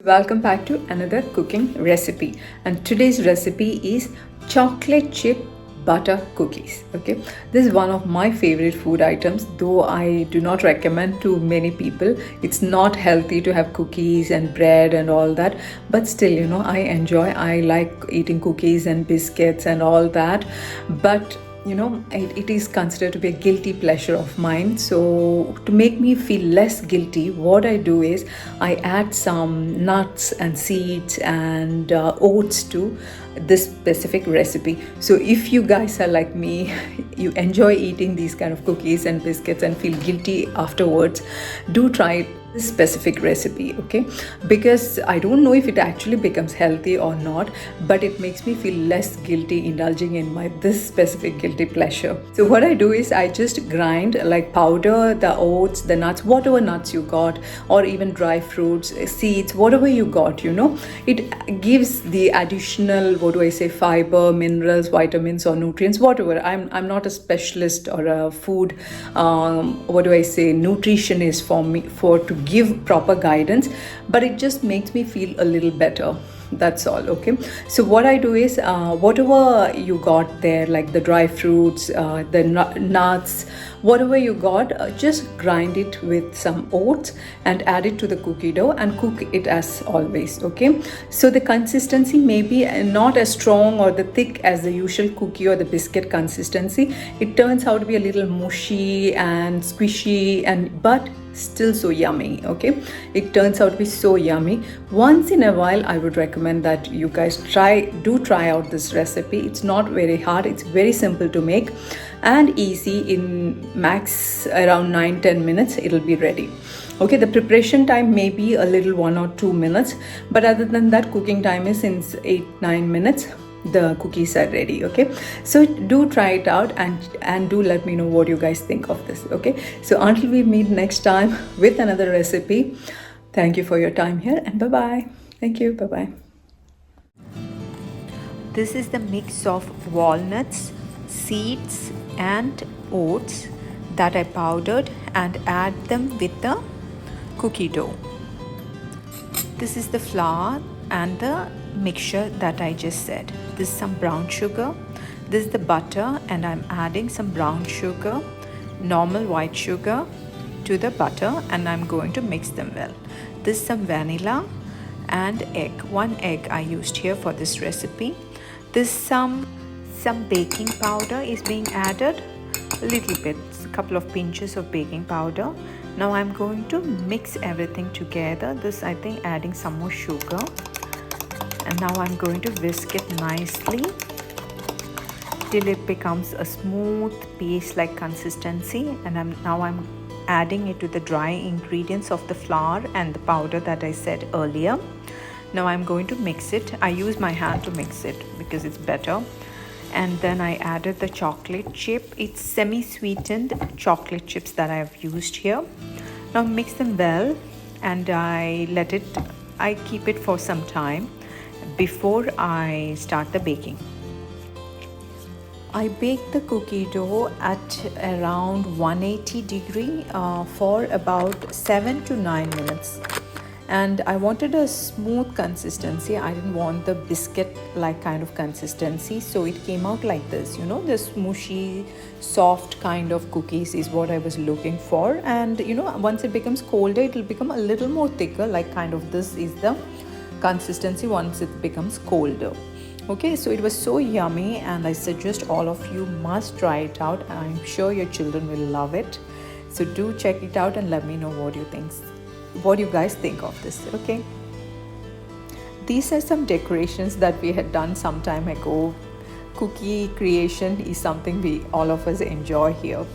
Welcome back to another cooking recipe, and today's recipe is chocolate chip butter cookies. Okay, this is one of my favorite food items, though I do not recommend to many people. It's not healthy to have cookies and bread and all that, but still, I like eating cookies and biscuits and all that, but it is considered to be a guilty pleasure of mine. So to make me feel less guilty, what I do is I add some nuts and seeds and oats to this specific recipe. So if you guys are like me, you enjoy eating these kind of cookies and biscuits and feel guilty afterwards, do try this specific recipe, okay? Because I don't know if it actually becomes healthy or not, but it makes me feel less guilty indulging in my this specific guilty pleasure. So what I do is I just grind, like powder the oats, the nuts, whatever nuts you got, or even dry fruits, seeds, whatever you got, it gives the additional, fiber, minerals, vitamins, or nutrients, whatever. I'm not a specialist or a food nutritionist to give proper guidance, but it just makes me feel a little better. That's all. Okay, so what I do is whatever you got there, like the dry fruits, the nuts, whatever you got, just grind it with some oats and add it to the cookie dough and cook it as always. Okay, so the consistency may be not as strong or the thick as the usual cookie or the biscuit consistency. It turns out to be a little mushy and squishy, but still so yummy. Okay, it turns out to be so yummy. Once in a while, I would recommend that you guys try out this recipe. It's not very hard, it's very simple to make and easy. In max around 9-10 minutes it'll be ready. Okay, the preparation time may be a little 1 or 2 minutes, but other than that, cooking time is in 8-9 minutes. The cookies are ready. Okay, so do try it out and do let me know what you guys think of this. Okay, so until we meet next time with another recipe, thank you for your time here, and bye bye. Thank you. Bye bye. This is the mix of walnuts, seeds and oats that I powdered and add them with the cookie dough. This is the flour and the mixture that I just said. This is some brown sugar. This is the butter, and I'm adding some brown sugar, normal white sugar to the butter, and I'm going to mix them well. This is some vanilla and egg. 1 egg I used here for this recipe. This some baking powder is being added, a little bit, a couple of pinches of baking powder. Now I'm going to mix everything together. This, I think, adding some more sugar. And now I'm going to whisk it nicely till it becomes a smooth paste-like consistency. And I'm adding it to the dry ingredients of the flour and the powder that I said earlier. Now I'm going to mix it. I use my hand to mix it because it's better. And then I added the chocolate chip. It's semi-sweetened chocolate chips that I have used here. Now mix them well, and I keep it for some time before I start the baking. I bake the cookie dough at around 180 degree for about 7 to 9 minutes. And I wanted a smooth consistency. I didn't want the biscuit like kind of consistency, so it came out like this. The smushy, soft kind of cookies is what I was looking for. And once it becomes colder, it will become a little more thicker, like kind of this is the consistency once it becomes colder. Okay, so it was so yummy, and I suggest all of you must try it out. I'm sure your children will love it. So do check it out and let me know what you guys think of this. Okay, these are some decorations that we had done some time ago. Cookie creation is something all of us enjoy here.